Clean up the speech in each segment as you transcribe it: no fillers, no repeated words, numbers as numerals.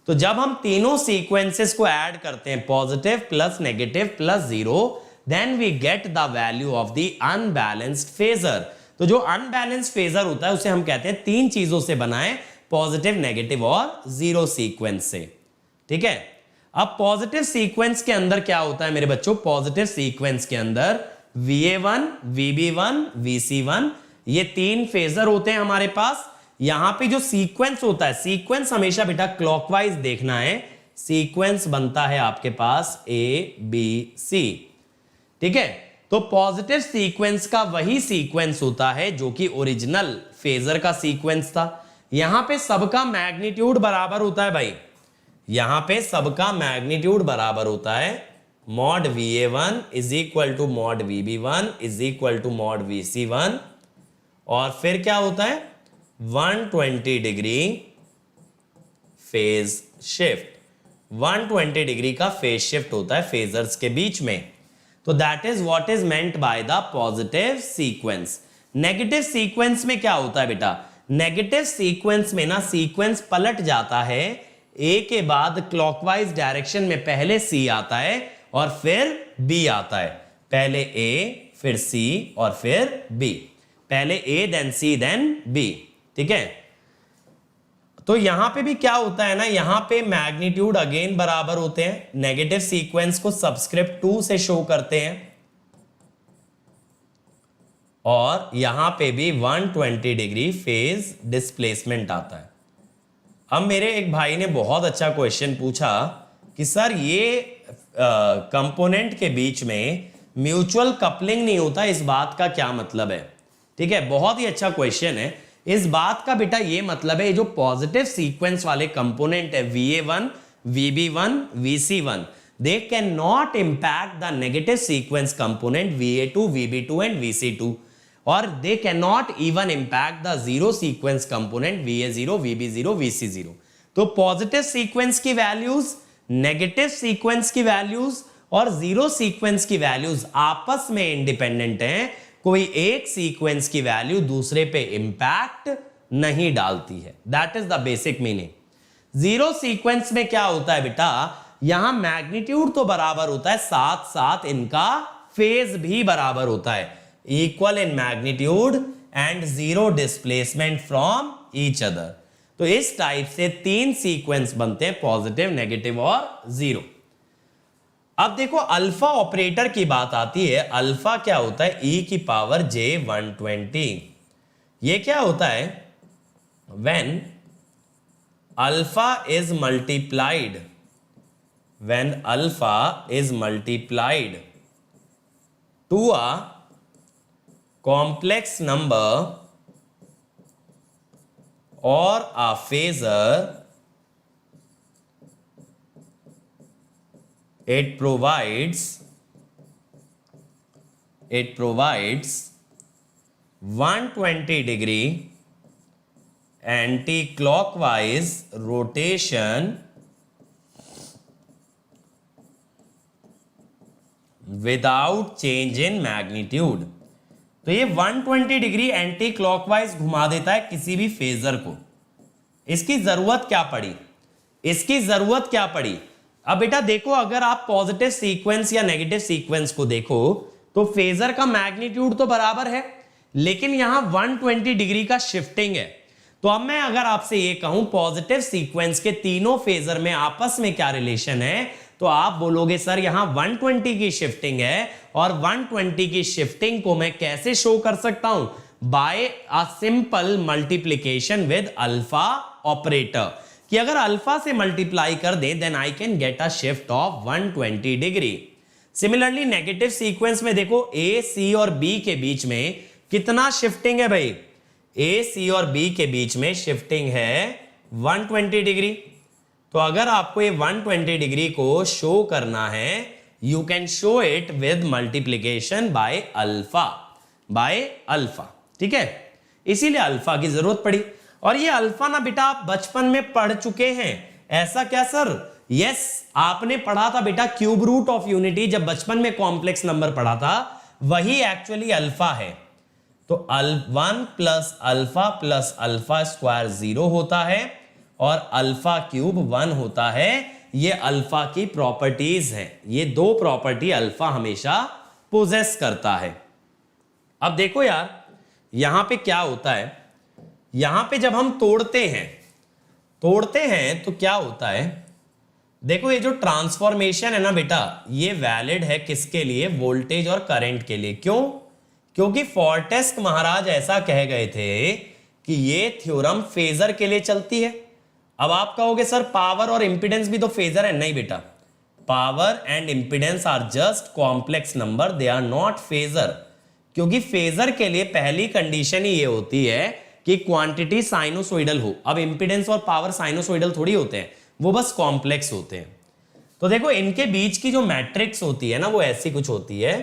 तो जब हम तीनों सीक्वेंसेस को ऐड करते हैं, positive plus negative plus zero, then we get the value of the unbalanced phasor. तो जो अनबैलेंस्ड फेजर होता है उसे हम कहते हैं तीन चीजों से बना है, पॉजिटिव, नेगेटिव और जीरो सीक्वेंस से। ठीक है, अब पॉजिटिव सीक्वेंस के अंदर क्या होता है मेरे बच्चों? पॉजिटिव सीक्वेंस के अंदर VA1, VB1, VC1 ये तीन फेजर होते हैं हमारे पास। यहां पे जो सीक्वेंस होता है, सीक्वेंस हमेशा बेटा क्लॉकवाइज देखना है। सीक्वेंस बनता है आपके पास ABC। ठीक है, तो पॉजिटिव सीक्वेंस का वही सीक्वेंस होता है जो कि ओरिजिनल फेजर का सीक्वेंस था। यहां पे सबका मैग्नीट्यूड बराबर होता है भाई, यहां पे सबका मैग्नीट्यूड बराबर होता है। Mod VA1 is equal to mod VB1 is equal to mod VC1, और फिर क्या होता है? 120 डिग्री फेज शिफ्ट। 120 डिग्री का फेज शिफ्ट होता है फेजर्स के बीच में। तो that is what is meant by the positive sequence. Negative sequence में क्या होता है बेटा? नेगेटिव सीक्वेंस में ना सीक्वेंस पलट जाता है, ए के बाद क्लॉकवाइज डायरेक्शन में पहले सी आता है और फिर बी आता है। पहले ए फिर सी और फिर बी, पहले A then C then B. ठीक है, तो यहां पे भी क्या होता है ना, यहां पे मैग्नीट्यूड अगेन बराबर होते हैं। नेगेटिव सीक्वेंस को सबस्क्रिप्ट 2 से शो करते हैं, और यहां पे भी 120 डिग्री फेज डिस्प्लेसमेंट आता है। अब मेरे एक भाई ने बहुत अच्छा क्वेश्चन पूछा कि सर ये कंपोनेंट के बीच में म्यूचुअल कपलिंग नहीं होता, इस बात का क्या मतलब है? ठीक है, बहुत ही अच्छा क्वेश्चन है। इस बात का बेटा ये मतलब है, जो पॉजिटिव सीक्वेंस वाले कंपोनेंट है VA1, VB1, VC1, they can not impact the negative sequence component VA2, VB2 and VC2, और they can not even impact the zero sequence component VA0, VB0, VC0। तो पॉजिटिव सीक्वेंस की values, negative sequence की values और zero sequence की values आपस में independent हैं। कोई एक सीक्वेंस की वैल्यू दूसरे पे इंपैक्ट नहीं डालती है। That is the basic meaning. Zero sequence में क्या होता है बेटा? यहां मैग्नीट्यूड तो बराबर होता है, साथ साथ इनका फेज भी बराबर होता है, equal in magnitude and zero displacement from each other. तो इस टाइप से तीन सीक्वेंस बनते हैं, पॉजिटिव, नेगेटिव और जीरो। अब देखो अल्फा ऑपरेटर की बात आती है। अल्फा क्या होता है? e⁻j120। ये क्या होता है? when alpha is multiplied, when alpha is multiplied to a complex number or a phasor, it provides 120 degree anti-clockwise rotation without change in magnitude। तो ये 120 डिग्री एंटी क्लॉकवाइज घुमा देता है किसी भी फेजर को। इसकी जरूरत क्या पड़ी? इसकी जरूरत क्या पड़ी? अब बेटा देखो, अगर आप पॉजिटिव सीक्वेंस या नेगेटिव सीक्वेंस को देखो तो फेजर का मैग्नीट्यूड तो बराबर है, लेकिन यहां 120 डिग्री का शिफ्टिंग है। तो अब मैं अगर आपसे ये कहूं पॉजिटिव सीक्वेंस के तीनों फेजर में आपस में क्या रिलेशन है, तो आप बोलोगे सर यहां 120 की शिफ्टिंग है, और 120 की शिफ्टिंग को मैं कैसे शो कर सकता हूं? By a simple multiplication with alpha operator, कि अगर अल्फा से मल्टीप्लाई कर दे then I can get a shift of 120 degree. Similarly negative sequence में देखो ए, सी और बी के बीच में कितना शिफ्टिंग है भाई? ए, सी और बी के बीच में शिफ्टिंग है 120 डिग्री। तो अगर आपको ये 120 डिग्री को शो करना है, you can show it with multiplication by alpha. ठीक है, इसीलिए अल्फा की जरूरत पड़ी। और ये अल्फा ना बेटा आप बचपन में पढ़ चुके हैं। ऐसा क्या सर? यस, आपने पढ़ा था बेटा क्यूब रूट ऑफ यूनिटी, जब बचपन में कॉम्प्लेक्स नंबर पढ़ा था, वही एक्चुअली अल्फा है। तो 1 प्लस अल्फा स्क्वायर 0 होता है, और अल्फा क्यूब 1 होता है। ये अल्फा की प्रॉपर्टीज हैं, ये दो प्रॉपर्टी अल्फा हमेशा पोजेस करता है। अब देखो यार यहां पे क्या होता है, यहां पे जब हम तोड़ते हैं तो क्या होता है, देखो ये जो ट्रांसफॉर्मेशन है ना बेटा, ये वैलिड है किसके लिए, वोल्टेज और करंट के लिए। क्यों? क्योंकि फोर्टेस्क महाराज ऐसा कह गए थे कि ये थ्योरम फेजर के लिए चलती है। अब आप कहोगे सर पावर और इंपीडेंस भी तो फेजर है। नहीं बेटा, power and impedance are just complex number, they are not phasor. क्योंकि फेजर के लिए पहली कंडीशन ही ये होती है कि क्वांटिटी साइनोसोइडल हो। अब इंपीडेंस और पावर साइनोसोइडल थोड़ी होते हैं, वो बस कॉम्प्लेक्स होते हैं। तो देखो इनके बीच की जो मैट्रिक्स होती है ना, वो ऐसी कुछ होती है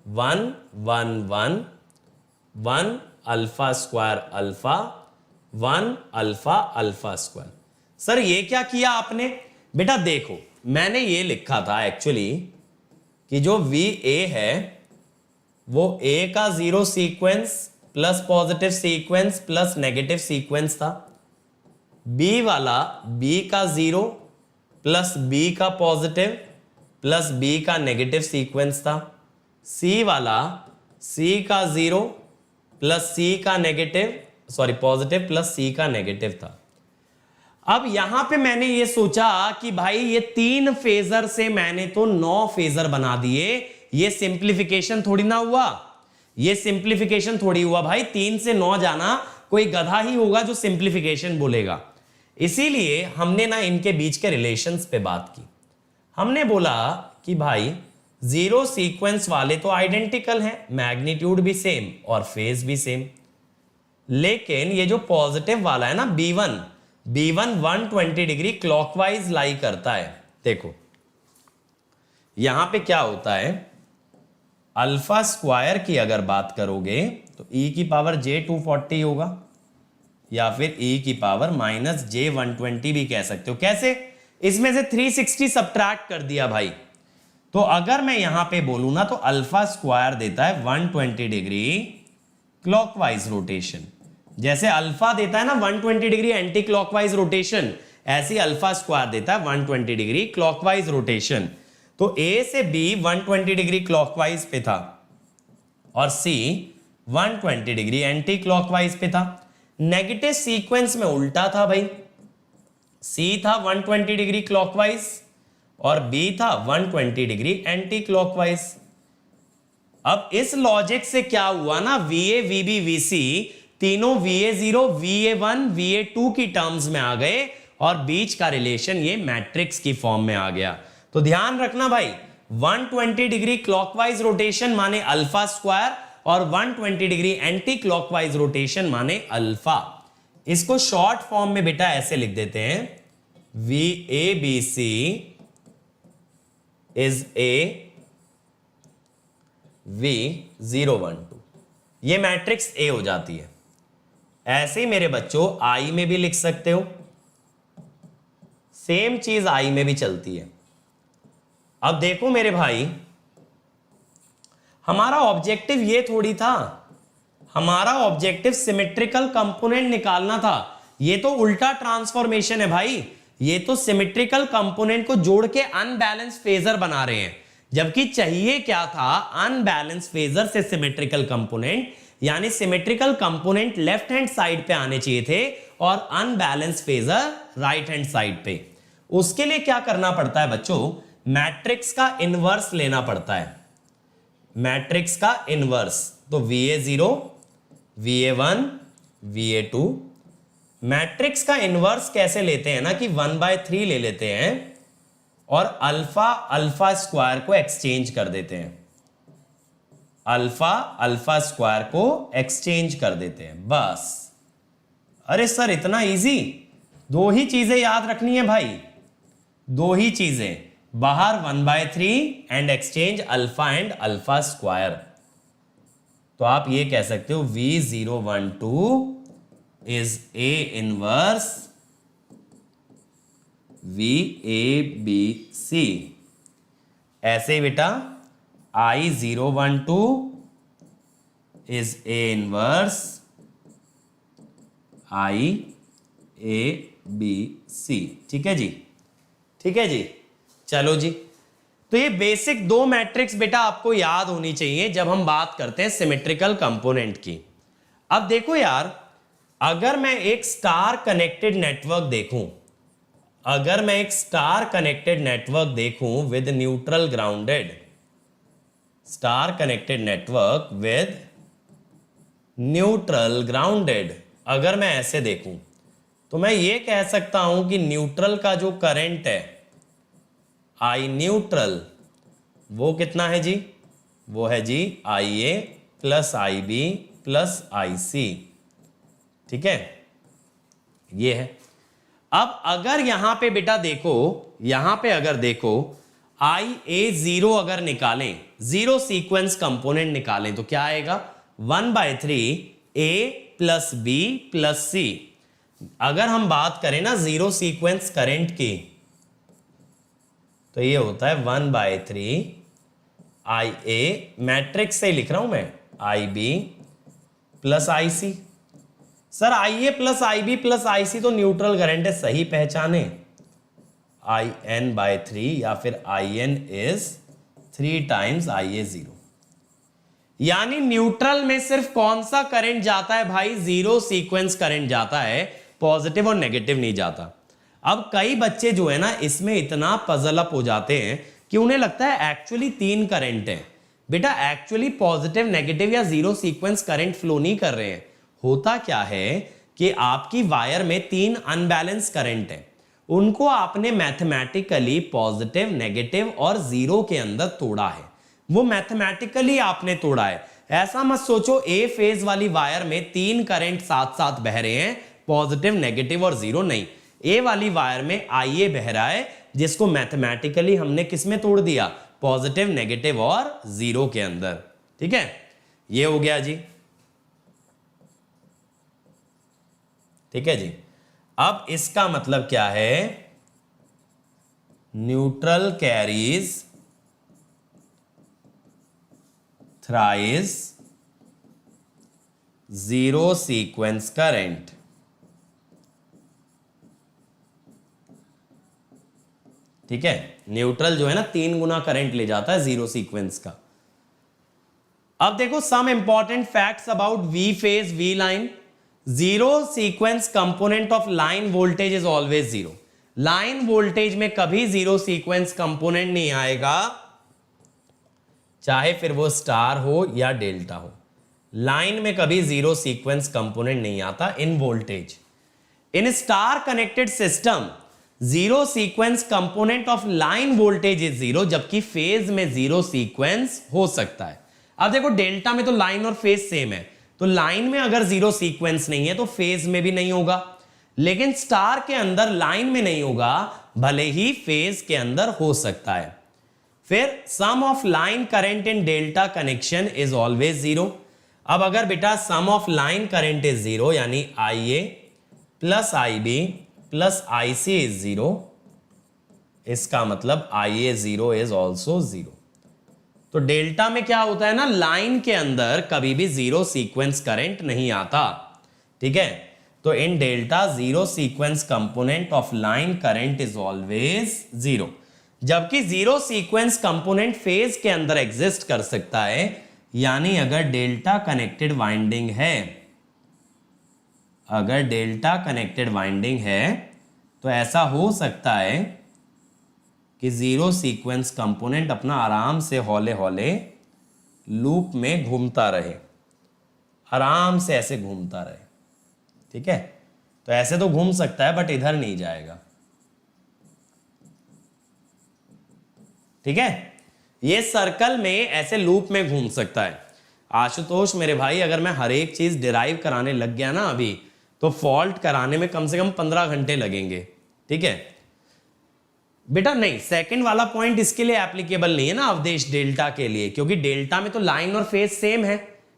1 1 1 1 alpha square alpha 1 alpha alpha square. Sir ये क्या किया आपने? बेटा देखो मैंने ये लिखा था एक्चुअली कि जो वी ए है वो ए का zero sequence plus positive sequence plus negative sequence था, बी वाला बी का जीरो प्लस बी का पॉजिटिव प्लस बी का नेगेटिव सीक्वेंस था, सी वाला सी का जीरो प्लस सी का नेगेटिव पॉजिटिव प्लस सी का नेगेटिव था। अब यहां पे मैंने ये सोचा कि भाई ये 3 फेजर से मैंने तो 9 फेजर बना दिए, ये सिंप्लीफिकेशन थोड़ी ना हुआ, ये सिंप्लीफिकेशन थोड़ी हुआ भाई। 3 से 9 जाना कोई गधा ही होगा जो सिंप्लीफिकेशन बोलेगा। इसीलिए हमने ना इनके बीच के रिलेशंस पे बात की। हमने बोला कि भाई जीरो सीक्वेंस वाले तो आइडेंटिकल हैं, मैग्नीट्यूड भी सेम और फेज भी सेम, लेकिन ये जो पॉजिटिव वाला है ना B1 120 डिग्री क्लॉकवाइज लाई करता है। देखो यहां पे क्या होता है, अल्फा स्क्वायर की अगर बात करोगे तो e की पावर j240 होगा, या फिर e की पावर माइनस j120 भी कह सकते हो। कैसे? इसमें से 360 सब्ट्रैक्ट कर दिया भाई। तो अगर मैं यहां पे बोलूं ना तो अल्फा स्क्वायर देता है 120 डिग्री क्लॉकवाइज रोटेशन। जैसे अल्फा देता है ना 120 डिग्री एंटी क्लॉकवाइज रोटेशन, ऐसी अल्फा स्क्वायर देता है 120 डिग्री क्लॉकवाइज रोटेशन। तो A से B 120 डिग्री क्लॉकवाइज पे था और C 120 डिग्री एंटी क्लॉकवाइज पे था। नेगेटिव सीक्वेंस में उल्टा था भाई, C था 120 डिग्री क्लॉकवाइज और B था 120 डिग्री एंटी क्लॉकवाइज। अब इस लॉजिक से क्या हुआ ना, VA VB VC तीनों VA0 VA1 VA2 की टर्म्स में आ गए और बीच का रिलेशन ये मैट्रिक्स की फॉर्म में आ गया। तो ध्यान रखना भाई 120 डिग्री क्लॉकवाइज रोटेशन माने अल्फा स्क्वायर और 120 डिग्री एंटी क्लॉकवाइज रोटेशन माने अल्फा। इसको शॉर्ट फॉर्म में बेटा ऐसे लिख देते हैं, VABC इज ए V012, ये मैट्रिक्स A हो जाती है। ऐसे ही मेरे बच्चों I में भी लिख सकते हो, सेम चीज I में भी चलती है। अब देखो मेरे भाई, हमारा ऑब्जेक्टिव ये थोड़ी था, हमारा ऑब्जेक्टिव सिमेट्रिकल कंपोनेंट निकालना था। ये तो उल्टा ट्रांसफॉर्मेशन है भाई, ये तो सिमेट्रिकल कंपोनेंट को जोड़ के अनबैलेंस फेजर बना रहे हैं, जबकि चाहिए क्या था, अनबैलेंस फेजर से सिमेट्रिकल कंपोनेंट, यानी symmetrical component left hand side पे आने चाहिए थे और unbalance phasor right hand side पे। उसके लिए क्या करना पड़ता है बच्चों, मैट्रिक्स का इनवर्स लेना पड़ता है, मैट्रिक्स का इनवर्स। तो VA0 VA1 VA2, मैट्रिक्स का इनवर्स कैसे लेते हैं ना कि 1/3 ले लेते हैं और अल्फा स्क्वायर को एक्सचेंज कर देते हैं, अल्फा स्क्वायर को एक्सचेंज कर देते हैं, बस। अरे सर इतना इजी, दो ही चीजें याद रखनी है भाई, दो ही चीजें, बाहर 1/3 and exchange alpha and alpha square. तो आप ये कह सकते हो V012 is A inverse VABC। ऐसे ही बेटा I012 is A inverse IABC। ABC, ठीक है जी, ठीक है जी। चलो जी, तो ये बेसिक दो मैट्रिक्स बेटा आपको याद होनी चाहिए जब हम बात करते हैं सिमेट्रिकल कंपोनेंट की। अब देखो यार, अगर मैं एक स्टार कनेक्टेड नेटवर्क देखूं, अगर मैं एक स्टार कनेक्टेड नेटवर्क देखूं with neutral grounded, star connected network with neutral grounded, अगर मैं ऐसे देखूं तो मैं ये कह सकता हूं कि न्यूट्रल का जो करंट है आई न्यूट्रल, वो कितना है जी, वो है जी IA plus IB plus IC, ठीक है, ये है। अब अगर यहां पे बेटा देखो, यहां पे अगर देखो IA0 अगर निकालें, जीरो सीक्वेंस कंपोनेंट निकालें तो क्या आएगा, 1/3 A plus B plus C। अगर हम बात करें ना जीरो सीक्वेंस करंट की, तो ये होता है 1/3 IA, मैट्रिक्स से लिख रहा हूं मैं, IB plus IC। Sir IA plus IB plus IC तो न्यूट्रल करंट है, सही पहचाने, IN/3 या फिर IN इज 3 टाइम्स IA0। यानी न्यूट्रल में सिर्फ कौन सा करंट जाता है भाई, जीरो सीक्वेंस करंट जाता है, पॉजिटिव और नेगेटिव नहीं जाता। अब कई बच्चे जो है ना इसमें इतना पजल अप हो जाते हैं कि उन्हें लगता है एक्चुअली 3 करंट हैं। बेटा एक्चुअली पॉजिटिव, नेगेटिव या जीरो सीक्वेंस करंट फ्लो नहीं कर रहे हैं। होता क्या है कि आपकी वायर में 3 अनबैलेंस करंट है, उनको आपने मैथमेटिकली पॉजिटिव, नेगेटिव और जीरो के अंदर तोड़ा है, वो मैथमेटिकली आपने तोड़ा है। ऐसा मत सोचो ए फेज वाली वायर में 3 करंट साथ साथ बह रहे हैं, पॉजिटिव, नेगेटिव और जीरो नहीं। ए वाली वायर में IA बह रहा है, जिसको मैथमेटिकली हमने किस में तोड़ दिया, पॉजिटिव, नेगेटिव और जीरो के अंदर, ठीक है, ये हो गया जी, ठीक है जी। अब इसका मतलब क्या है, neutral carries thrice zero sequence current, ठीक है। न्यूट्रल जो है ना 3 गुना करंट ले जाता है जीरो सीक्वेंस का। अब देखो some important facts about V phase, V line. Zero sequence component of line voltage is always zero. Line voltage में कभी जीरो सीक्वेंस कंपोनेंट नहीं आएगा, चाहे फिर वो स्टार हो या डेल्टा हो। लाइन में कभी जीरो सीक्वेंस कंपोनेंट नहीं आता in voltage. In star connected system zero sequence component of line voltage is zero, जबकि फेज में जीरो सीक्वेंस हो सकता है। अब देखो डेल्टा में तो लाइन और फेज सेम है, तो लाइन में अगर जीरो सीक्वेंस नहीं है तो फेज में भी नहीं होगा, लेकिन स्टार के अंदर लाइन में नहीं होगा, भले ही फेज के अंदर हो सकता है। फिर sum of line current in delta connection is always zero. अब अगर बेटा sum of line current is zero, यानी IA plus IB plus IC is zero, इसका मतलब IA0 इज ऑल्सो जीरो। तो डेल्टा में क्या होता है ना, लाइन के अंदर कभी भी जीरो सीक्वेंस करंट नहीं आता, ठीक है। तो in delta zero sequence component of line current is always zero, जबकि जीरो सीक्वेंस कंपोनेंट फेज के अंदर एग्जिस्ट कर सकता है। यानी अगर डेल्टा कनेक्टेड वाइंडिंग है, अगर डेल्टा कनेक्टेड वाइंडिंग है तो ऐसा हो सकता है कि जीरो सीक्वेंस कंपोनेंट अपना आराम से हौले हौले लूप में घूमता रहे, आराम से ऐसे घूमता रहे, ठीक है। तो ऐसे तो घूम सकता है बट इधर नहीं जाएगा, ठीक है। ये सर्कल में ऐसे लूप में घूम सकता है। आशुतोष मेरे भाई, अगर मैं हर एक चीज डिराइव कराने लग गया ना अभी, तो फॉल्ट कराने में कम से कम 15 घंटे लगेंगे, ठीक है बेटा। नहीं, सेकंड वाला पॉइंट इसके लिए एप्लीकेबल नहीं है ना अवदेश, डेल्टा के लिए, क्योंकि डेल्टा में तो लाइन और फेज सेम है।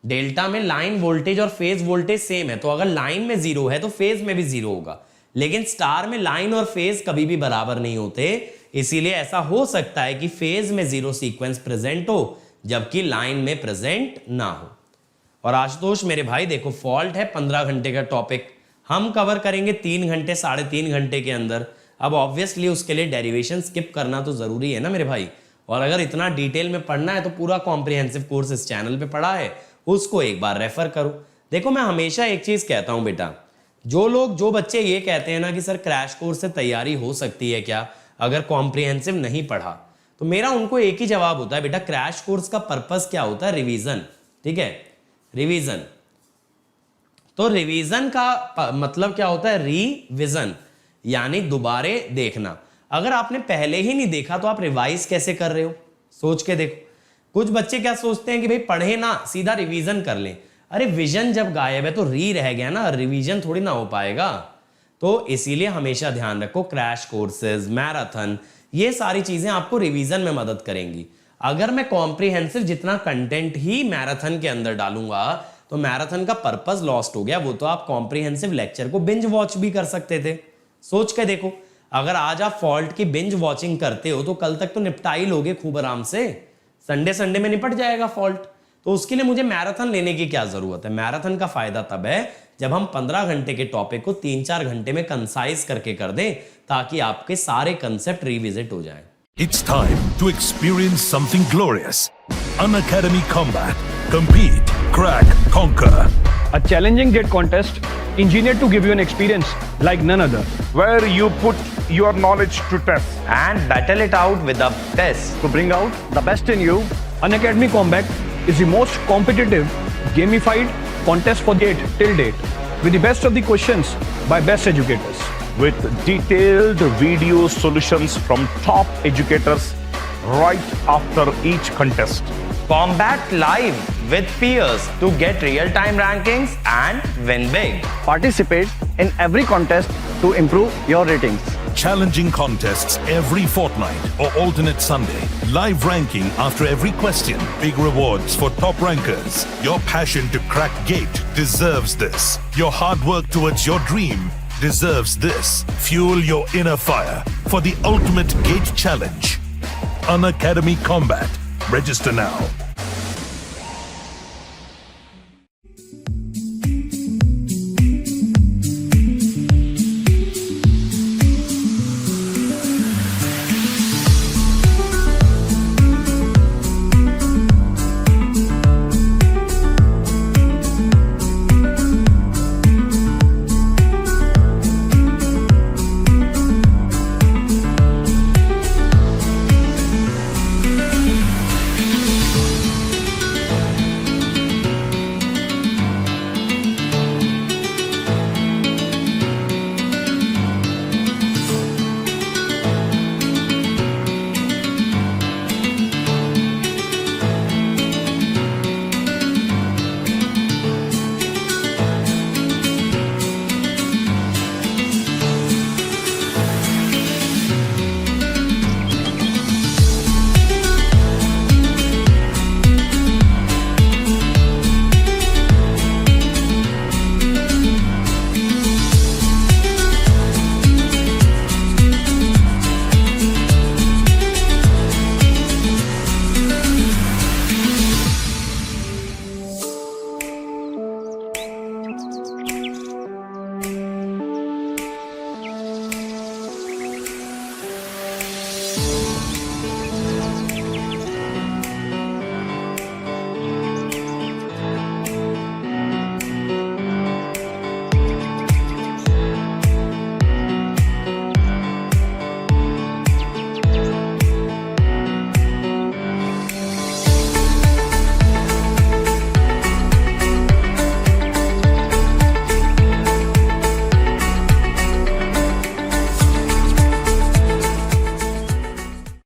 डेल्टा में लाइन वोल्टेज और फेज वोल्टेज सेम है, तो अगर लाइन में जीरो है तो फेज में भी जीरो होगा। लेकिन स्टार में लाइन और फेज कभी भी बराबर नहीं होते, इसीलिए ऐसा हो सकता है कि फेज में जीरो सीक्वेंस प्रेजेंट हो जबकि लाइन में प्रेजेंट ना हो। और आशुतोष मेरे भाई देखो, फॉल्ट है 15 घंटे का टॉपिक, हम कवर करेंगे 3 घंटे 3.5 घंटे के अंदर। अब ऑब्वियसली उसके लिए डेरिवेशन स्किप करना तो जरूरी है ना मेरे भाई, और अगर इतना डिटेल में पढ़ना है तो पूरा कॉम्प्रिहेंसिव कोर्स इस चैनल पे पढ़ा है, उसको एक बार रेफर करो। देखो मैं हमेशा एक चीज कहता हूं बेटा, जो बच्चे ये कहते हैं ना कि सर क्रैश कोर्स से तैयारी हो सकती है क्या अगर कॉम्प्रिहेंसिव नहीं पढ़ा, तो मेरा उनको एक ही जवाब होता है, बेटा क्रैश कोर्स का पर्पस क्या होता है? रिवीजन। ठीक है, रिवीजन। तो रिवीजन का मतलब क्या होता है? रिवीजन, यानी दोबारे देखना। अगर आपने पहले ही नहीं देखा तो आप रिवाइज कैसे कर रहे हो? सोच के देखो। कुछ बच्चे क्या सोचते हैं कि भाई पढ़े ना सीधा रिवीजन कर लें। अरे विजन जब गायब है तो री रह गया ना, रिवीजन थोड़ी ना हो पाएगा। तो इसीलिए हमेशा ध्यान रखो, क्रैश कोर्सेज, मैराथन, ये सारी चीजें आपको रिवीजन में मदद करेंगी। अगर मैं कॉम्प्रिहेंसिव जितना कंटेंट ही मैराथन के अंदर डालूंगा तो मैराथन का पर्पस लॉस्ट हो गया। वो तो आप कॉम्प्रिहेंसिव लेक्चर को बिंज वॉच भी कर सकते थे। सोच के देखो, अगर आज आप फॉल्ट की बिंज वॉचिंग करते हो तो कल तक तो निपटा ही लोगे खूब आराम से, संडे में निपट जाएगा फॉल्ट। तो उसके लिए मुझे मैराथन लेने की क्या जरूरत है? मैराथन का फायदा तब है जब हम 15 घंटे के टॉपिक को 3-4 घंटे में कंसाइज करके कर दें, ताकि आपके सारे कंसेप्ट रिविजिट हो जाएं। It's time to experience something glorious. Unacademy Combat. Compete, crack, conquer. A challenging GATE contest engineered to give you an experience like none other. Where you put your knowledge to test. And battle it out with a test. To bring out the best in you, Unacademy Combat is the most competitive, gamified contest for GATE till date, with the best of the questions by best educators. With detailed video solutions from top educators right after each contest. Combat live with peers to get real-time rankings and win big. Participate in every contest to improve your ratings. Challenging contests every fortnight or alternate Sunday. Live ranking after every question. Big rewards for top rankers. Your passion to crack GATE deserves this. Your hard work towards your dream deserves this. Fuel your inner fire for the ultimate GATE challenge. Unacademy Combat. Register now.